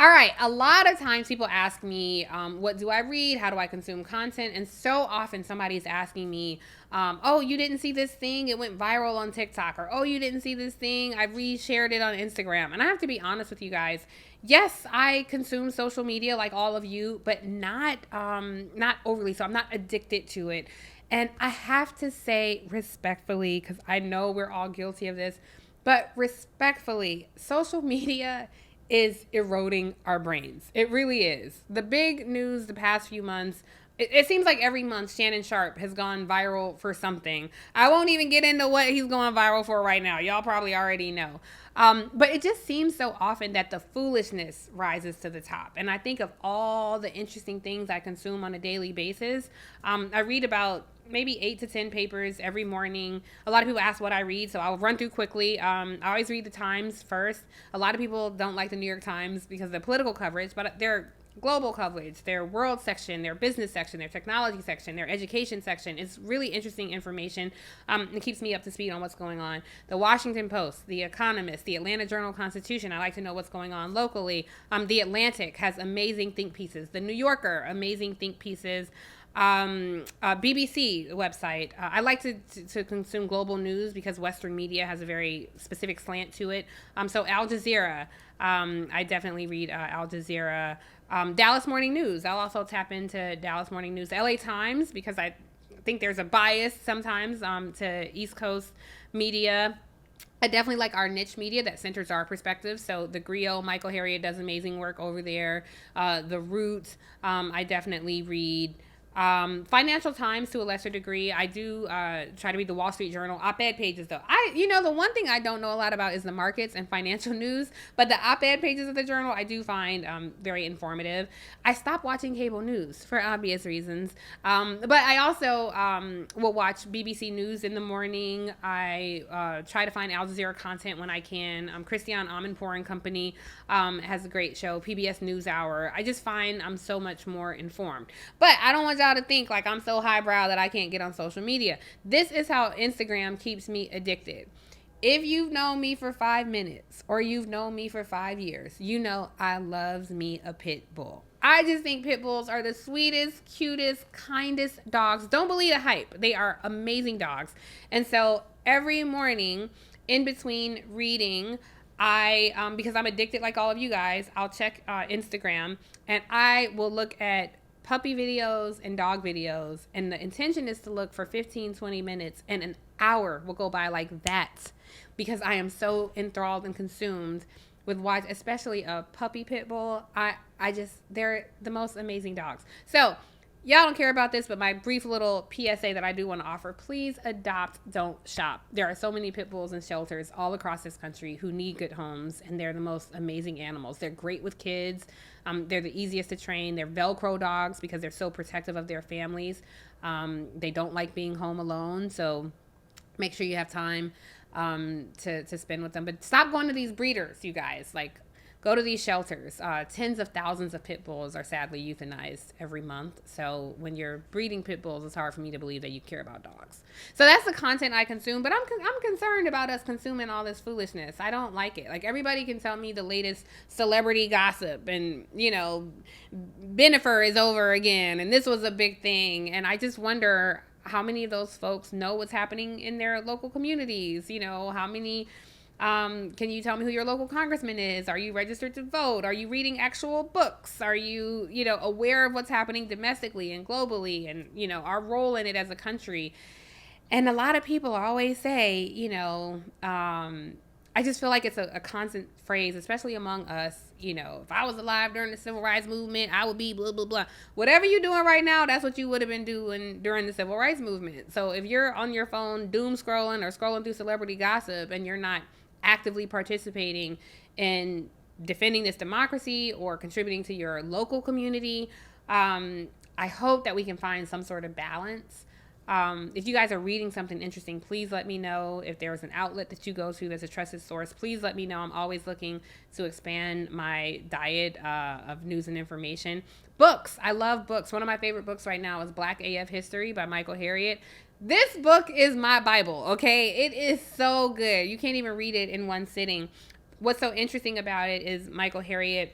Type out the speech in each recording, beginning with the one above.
All right. A lot of times people ask me, what do I read? How do I consume content? And so often somebody's asking me, oh, you didn't see this thing? It went viral on TikTok. Or, oh, you didn't see this thing? I reshared it on Instagram. And I have to be honest with you guys. Yes, I consume social media like all of you, but not overly. So I'm not addicted to it. And I have to say respectfully, because I know we're all guilty of this, but respectfully, social media is eroding our brains. It really is. The big news the past few months, it seems like every month Shannon Sharp has gone viral for something. I won't even get into what he's going viral for right now. Y'all probably already know. But it just seems so often that the foolishness rises to the top. And I think of all the interesting things I consume on a daily basis. I read about maybe 8 to 10 papers every morning. A lot of people ask what I read, so I'll run through quickly. I always read the Times first. A lot of people don't like the New York Times because of the political coverage, but they're global coverage, their world section, their business section, their technology section, their education section. It's really interesting information. It keeps me up to speed on what's going on. The Washington Post, The Economist, the Atlanta Journal-Constitution. I like to know what's going on locally. The Atlantic has amazing think pieces. The New Yorker, amazing think pieces. BBC website. I like to consume global news because Western media has a very specific slant to it. So Al Jazeera, I definitely read Al Jazeera. Dallas Morning News. I'll also tap into Dallas Morning News. LA Times, because I think there's a bias sometimes to East Coast media. I definitely like our niche media that centers our perspective. So the Griot, Michael Harriot does amazing work over there. The Root, I definitely read. Financial Times to a lesser degree. I do try to read the Wall Street Journal op-ed pages though. The one thing I don't know a lot about is the markets and financial news, but the op-ed pages of the journal I do find very informative. I stopped watching cable news for obvious reasons, but I also will watch BBC News in the morning. I try to find Al Jazeera content when I can. Christiane Amanpour and Company has a great show, PBS NewsHour. I just find I'm so much more informed, but I don't want y'all to think like I'm so highbrow that I can't get on social media. This is how Instagram keeps me addicted. If you've known me for 5 minutes or you've known me for 5 years, you know I loves me a pit bull. I just think pit bulls are the sweetest, cutest, kindest dogs. Don't believe the hype. They are amazing dogs. And so every morning in between reading, because I'm addicted like all of you guys, I'll check Instagram and I will look at puppy videos and dog videos, and the intention is to look for 15-20 minutes, and an hour will go by like that because I am so enthralled and consumed with watch, especially a puppy pit bull. They're the most amazing dogs. So y'all don't care about this, but my brief little PSA that I do want to offer: please adopt, don't shop. There are so many pit bulls in shelters all across this country who need good homes, and they're the most amazing animals. They're great with kids. They're the easiest to train. They're Velcro dogs because they're so protective of their families. They don't like being home alone, so make sure you have time to spend with them. But stop going to these breeders, you guys. Like, go to these shelters. Tens of thousands of pit bulls are sadly euthanized every month. So when you're breeding pit bulls, it's hard for me to believe that you care about dogs. So that's the content I consume. But I'm concerned about us consuming all this foolishness. I don't like it. Like, everybody can tell me the latest celebrity gossip and, Bennifer is over again. And this was a big thing. And I just wonder how many of those folks know what's happening in their local communities. How many... can you tell me who your local congressman is? Are you registered to vote? Are you reading actual books? Are you, aware of what's happening domestically and globally and, our role in it as a country? And a lot of people always say, I just feel like it's a constant phrase, especially among us. If I was alive during the civil rights movement, I would be blah, blah, blah. Whatever you're doing right now, that's what you would have been doing during the civil rights movement. So if you're on your phone doom scrolling or scrolling through celebrity gossip and you're not actively participating in defending this democracy or contributing to your local community, I hope that we can find some sort of balance. If you guys are reading something interesting, please let me know. If there's an outlet that you go to that's a trusted source, please let me know. I'm always looking to expand my diet of news and information. Books. I love books. One of my favorite books right now is Black AF History by Michael Harriot. This book is my Bible, okay? It is so good. You can't even read it in one sitting. What's so interesting about it is Michael Harriot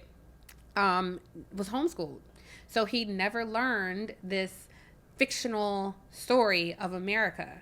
was homeschooled. So he never learned this fictional story of America.